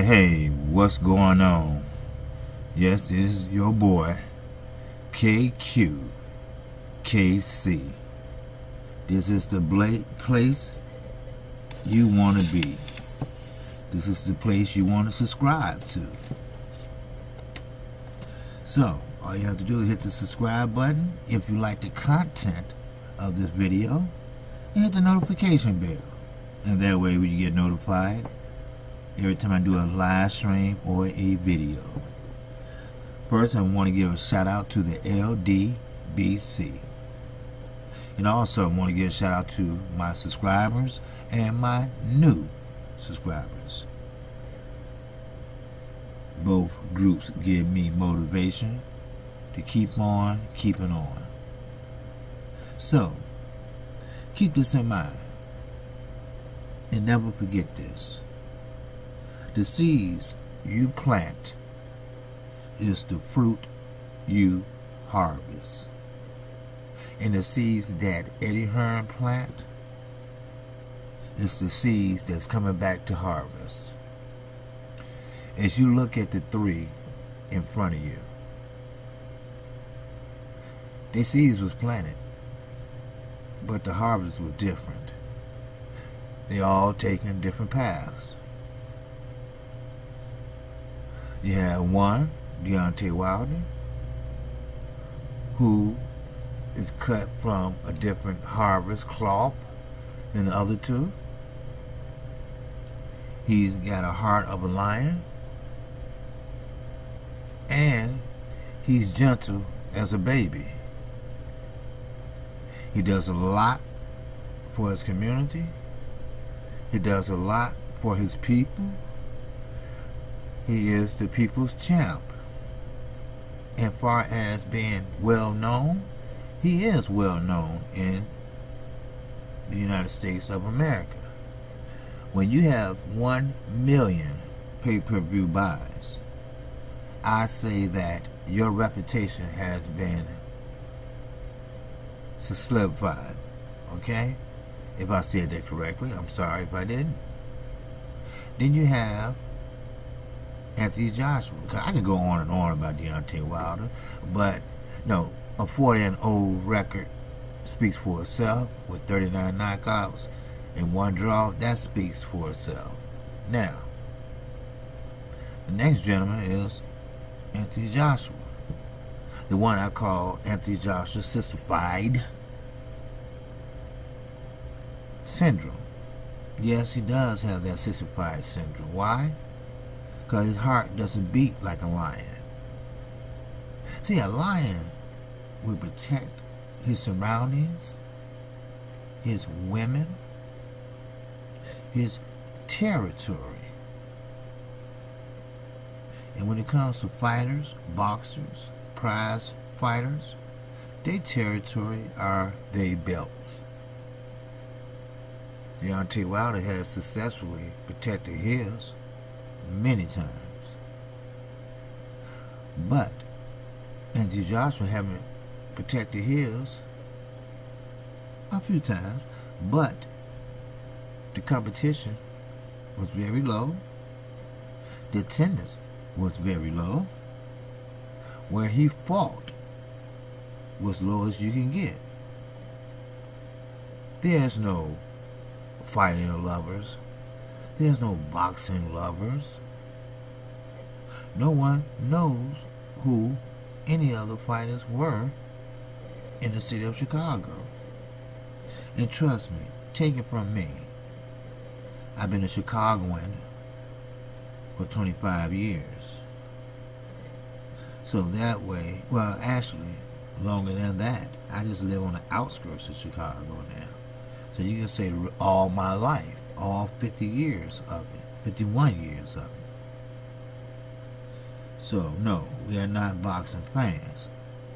Hey, what's going on? Yes, it's your boy, KQ, KC. This is the place you want to be. This is the place you want to subscribe to. So, all you have to do is hit the subscribe button if you like the content of this video, and hit the notification bell. And that way you get notified every time I do a live stream or a video. First, I want to give a shout out to the LDBC. And also, I want to give a shout out to my subscribers and my new subscribers. Both groups give me motivation to keep on keeping on. So, keep this in mind. And never forget this. The seeds you plant is the fruit you harvest. And the seeds that Eddie Hearn plant is the seeds that's coming back to harvest. As you look at the three in front of you, the seeds was planted, but the harvest was different. They all taking different paths. You have one, Deontay Wilder, who is cut from a different harvest cloth than the other two. He's got a heart of a lion, and he's gentle as a baby. He does a lot for his community. He does a lot for his people. He is the people's champ. And far as being well known, he is well known in the United States of America. When you have 1 million pay-per-view buys, I say that your reputation has been solidified. Okay? If I said that correctly, I'm sorry if I didn't. Then you have Anthony Joshua. I can go on and on about Deontay Wilder, but no, a 40-0 record speaks for itself with 39 knockouts and 1 draw. That speaks for itself. Now, the next gentleman is Anthony Joshua, the one I call Anthony Joshua sissified syndrome. Yes, he does have that sissified syndrome. Why? Because his heart doesn't beat like a lion. See, a lion will protect his surroundings, his women, his territory. And when it comes to fighters, boxers, prize fighters, their territory are their belts. Deontay Wilder has successfully protected his many times. But Anthony Joshua haven't protected his a few times, but the competition was very low. The attendance was very low. Where he fought was low as you can get. There's no fighting lovers. There's no boxing lovers. No one knows who any other fighters were in the city of Chicago. And trust me, take it from me, I've been a Chicagoan for 25 years. So that way, well, actually, longer than that. I just live on the outskirts of Chicago now. So you can say all my life, all 50 years of it, 51 years of it. So no, we are not boxing fans.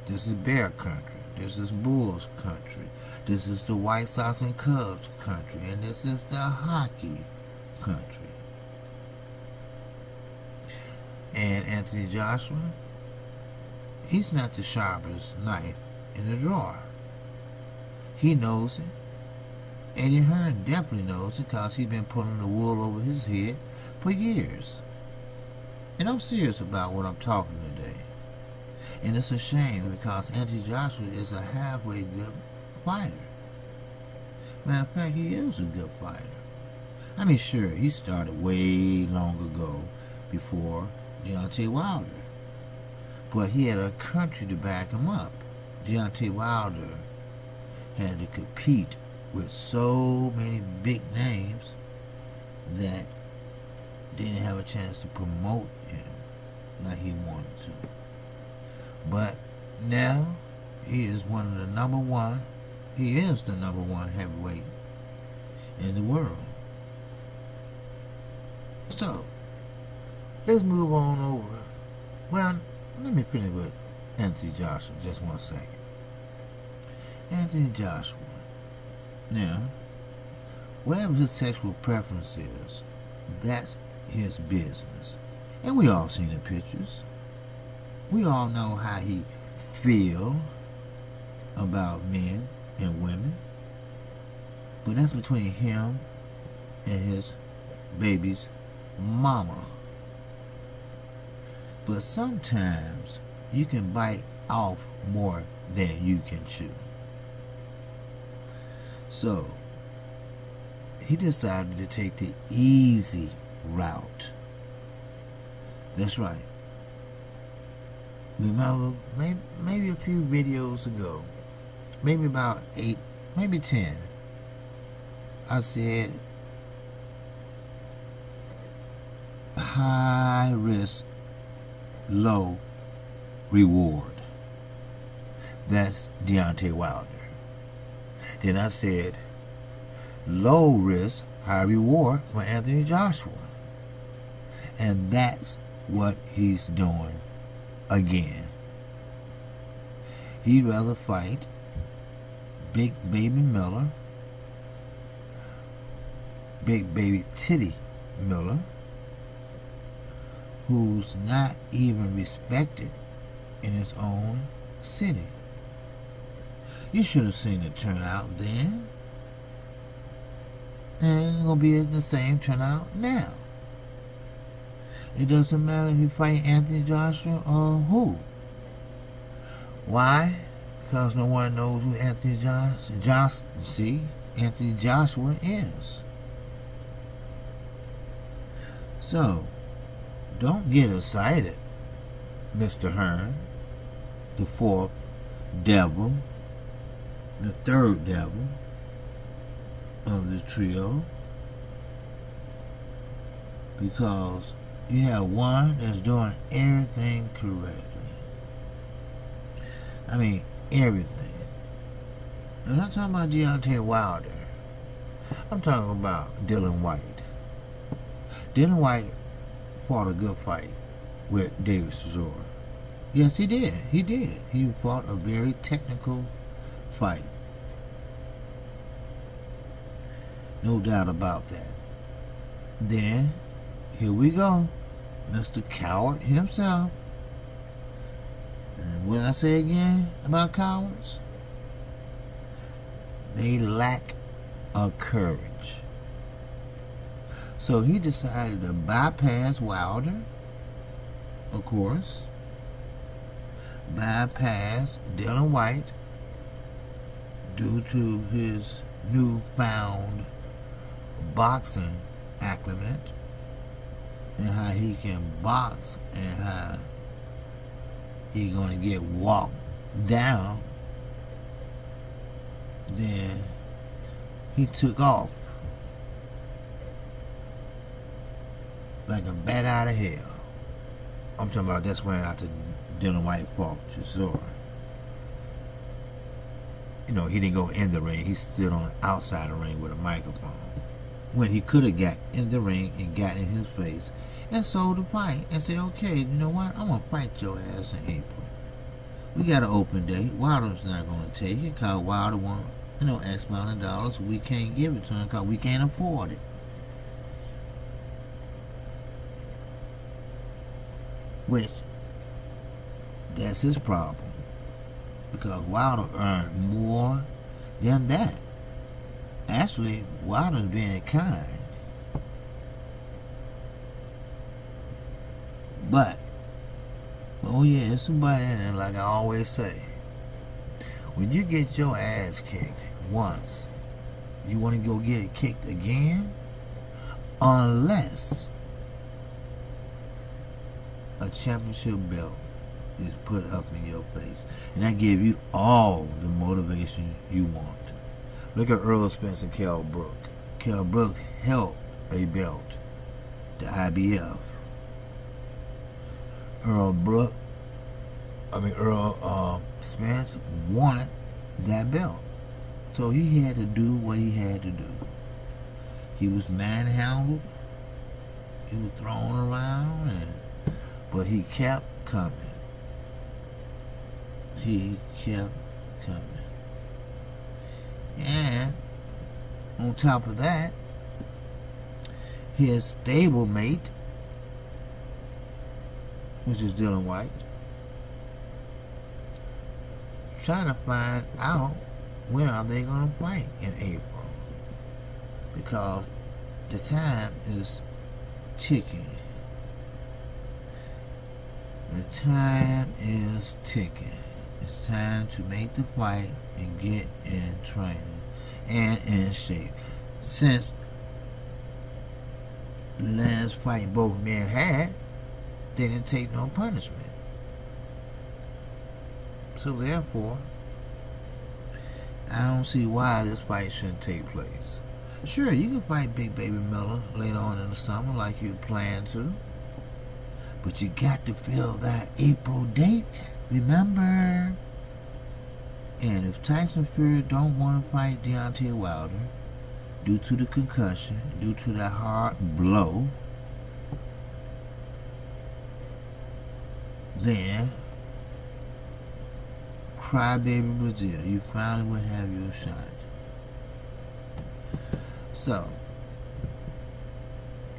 This is Bear country. This is Bulls country. This is the White Sox and Cubs country. And this is the hockey country. And Anthony Joshua, he's not the sharpest knife in the drawer. He knows it. Eddie Hearn definitely knows it because he's been pulling the wool over his head for years. And I'm serious about what I'm talking today. And it's a shame because Anthony Joshua is a halfway good fighter. Matter of fact, he is a good fighter. I mean, sure, he started way long ago before Deontay Wilder. But he had a country to back him up. Deontay Wilder had to compete with so many big names that they didn't have a chance to promote him like he wanted to. But now he is one of the number one. He is the number one heavyweight in the world. So let's move on over. Well, let me finish with Anthony Joshua just 1 second. Anthony Joshua. Now, whatever his sexual preference is, that's his business. And we all seen the pictures. We all know how he feel about men and women. But that's between him and his baby's mama. But sometimes you can bite off more than you can chew. So he decided to take the easy route. That's right. Remember, maybe a few videos ago, maybe about 8, maybe 10, I said high risk, low reward. That's Deontay Wilder. Then I said low risk, high reward for Anthony Joshua. And that's what he's doing again. He'd rather fight Big Baby Miller, Big Baby Titty Miller, who's not even respected in his own city. You should have seen the turnout then. And it's going to be the same turnout now. It doesn't matter if you fight Anthony Joshua or who. Why? Because no one knows who Anthony Joshua is. So, don't get excited, Mr. Hearn, the fourth devil, the third devil of the trio, because you have one that's doing everything correctly. I mean, everything. I'm not talking about Deontay Wilder. I'm talking about Dillian Whyte. Dillian Whyte fought a good fight with David Chisora. Yes, he did. He did. He fought a very technical fight. No doubt about that. Then, here we go. Mr. Coward himself. And what I say again about cowards? They lack of courage. So he decided to bypass Wilder, of course, bypass Dillian Whyte due to his newfound boxing acclimate and how he can box and how he's going to get walked down. Then he took off like a bat out of hell. I'm talking about that's when after Dillian Whyte fought Chisora. he didn't go in the ring. He stood on the outside the ring with a microphone. When he could have got in the ring and got in his face and sold the fight and said, okay, you know what? I'm going to fight your ass in April. We got an open date. Wilder's not going to take it because Wilder wants, X amount of dollars. We can't give it to him because we can't afford it. Which, that's his problem. Because Wilder earned more than that. Actually, Wilder's being kind. But, oh yeah, it's somebody in there, like I always say. When you get your ass kicked once, you want to go get it kicked again? Unless a championship belt is put up in your face. And that gives you all the motivation you want. Look at Earl Spence and Kell Brook. Kell Brook held a belt, the IBF. Earl Spence wanted that belt. So he had to do what he had to do. He was manhandled. He was thrown around, but he kept coming. He kept coming. And on top of that, his stablemate, which is Dylan White, trying to find out when are they going to fight in April, because the time is ticking. The time is ticking. It's time to make the fight and get in training and in shape. Since the last fight both men had, they didn't take no punishment. So therefore, I don't see why this fight shouldn't take place. Sure, you can fight Big Baby Miller later on in the summer like you plan to, but you got to fill that April date. Remember? And if Tyson Fury don't want to fight Deontay Wilder due to the concussion, due to that hard blow, then crybaby Brazil, you finally will have your shot. So,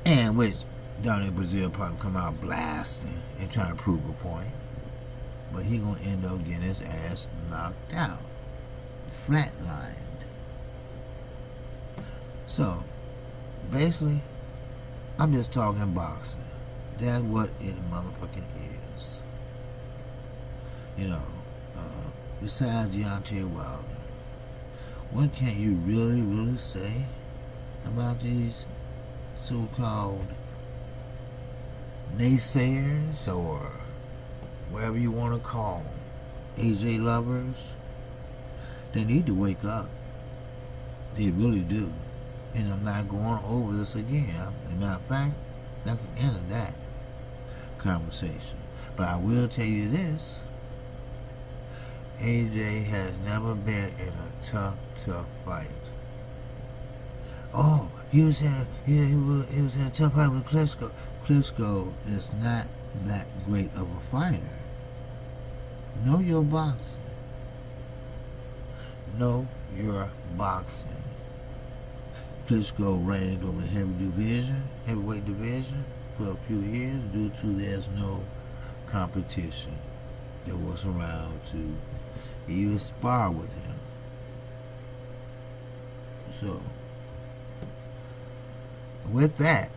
and which Donnie Brazil probably come out blasting and trying to prove a point. But he gonna end up getting his ass knocked out, flatlined. So, basically, I'm just talking boxing. That's what it motherfucking is. Besides Deontay Wilder, what can you really say about these so-called naysayers, or whatever you want to call them, AJ lovers? They need to wake up. They really do. And I'm not going over this again. As a matter of fact, that's the end of that conversation. But I will tell you this. AJ has never been in a tough fight. Oh, he was in a tough fight with Klitschko. Klitschko is not that great of a fighter. Know your boxing. Know your boxing. Klitschko reigned over the heavyweight division for a few years due to there's no competition that was around to even spar with him. So, with that,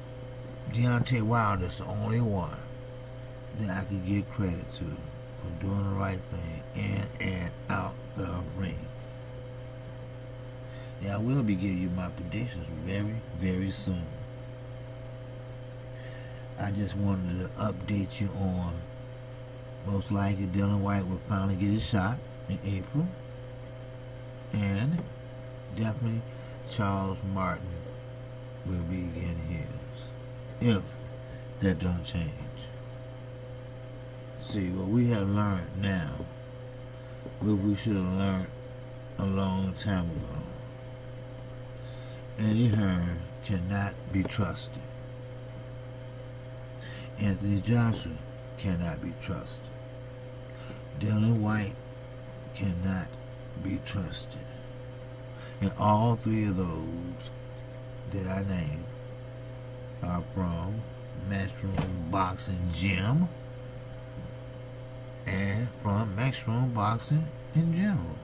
Deontay Wilder is the only one that I can give credit to for doing the right thing in and out the ring. Now, I will be giving you my predictions very soon. I just wanted to update you on most likely Dylan White will finally get his shot in April. And definitely Charles Martin will be getting his, if that don't change. See, what we have learned now, what we should have learned a long time ago. Eddie Hearn cannot be trusted. Anthony Joshua cannot be trusted. Dylan White cannot be trusted. And all three of those that I named are from Matchroom Boxing Gym and from Matchroom Boxing in general.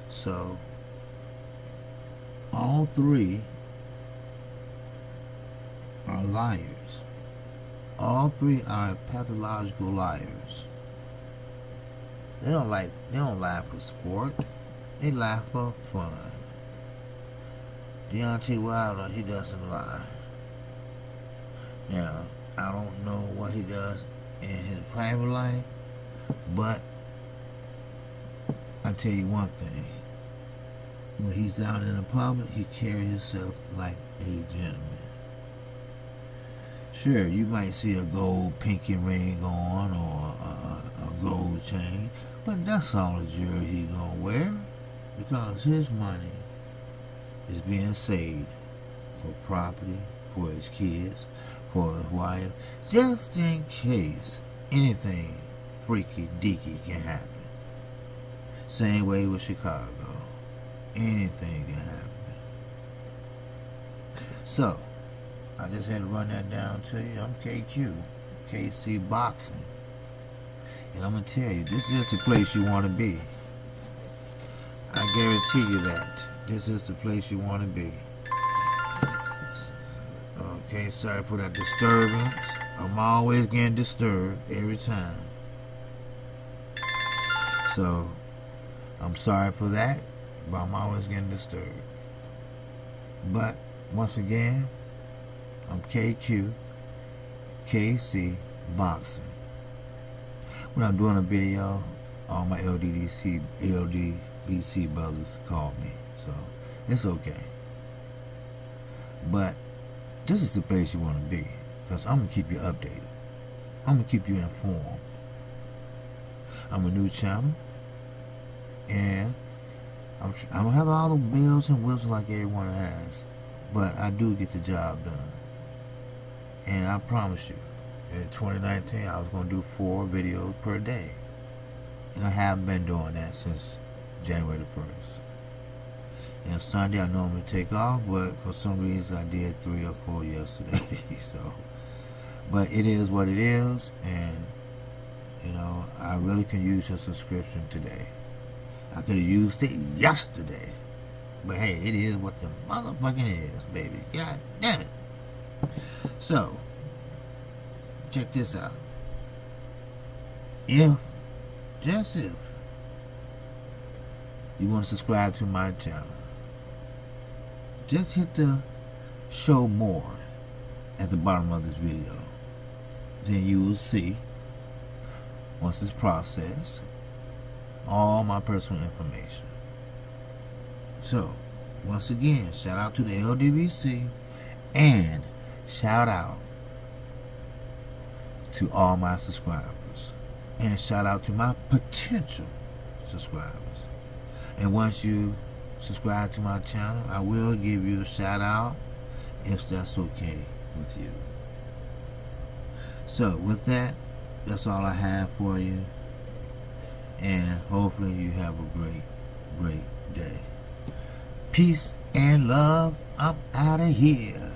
So all three are liars. All three are pathological liars. They don't lie for sport. They lie for fun. Deontay Wilder, he doesn't lie. Now, I don't know what he does in his private life, but I tell you one thing. When he's out in the public, he carries himself like a gentleman. Sure, you might see a gold pinky ring on or a gold chain, but that's all the jewelry he's gonna wear because his money is being saved for property, for his kids, for his wife, just in case anything freaky deaky can happen. Same way with Chicago. Anything can happen. So, I just had to run that down to you. I'm KQ, KC Boxing. And I'm going to tell you, this is the place you want to be. I guarantee you that. This is the place you want to be. Okay, sorry for that disturbance. I'm always getting disturbed every time. So, I'm sorry for that, but I'm always getting disturbed. But, once again, I'm KQ, KC Boxing. When I'm doing a video, all my LDBC brothers call me, so it's okay. But this is the place you want to be, because I'm going to keep you updated. I'm going to keep you informed. I'm a new channel, and I don't have all the bells and whistles like everyone has, but I do get the job done. And I promise you, in 2019, I was going to do 4 videos per day. And I haven't been doing that since January the 1st. And Sunday, I normally take off, but for some reason, I did 3 or 4 yesterday. So, but it is what it is, and, you know, I really can use your subscription today. I could have used it yesterday. But hey, it is what the motherfucking is, baby. God damn it. So, check this out. Just if you want to subscribe to my channel, just hit the show more at the bottom of this video. Then you will see, once it's processed, all my personal information. So, once again, shout out to the LDBC and shout out to all my subscribers. And shout out to my potential subscribers. And once you subscribe to my channel, I will give you a shout out if that's okay with you. So, with that, that's all I have for you. And hopefully you have a great, great day. Peace and love. I'm out of here.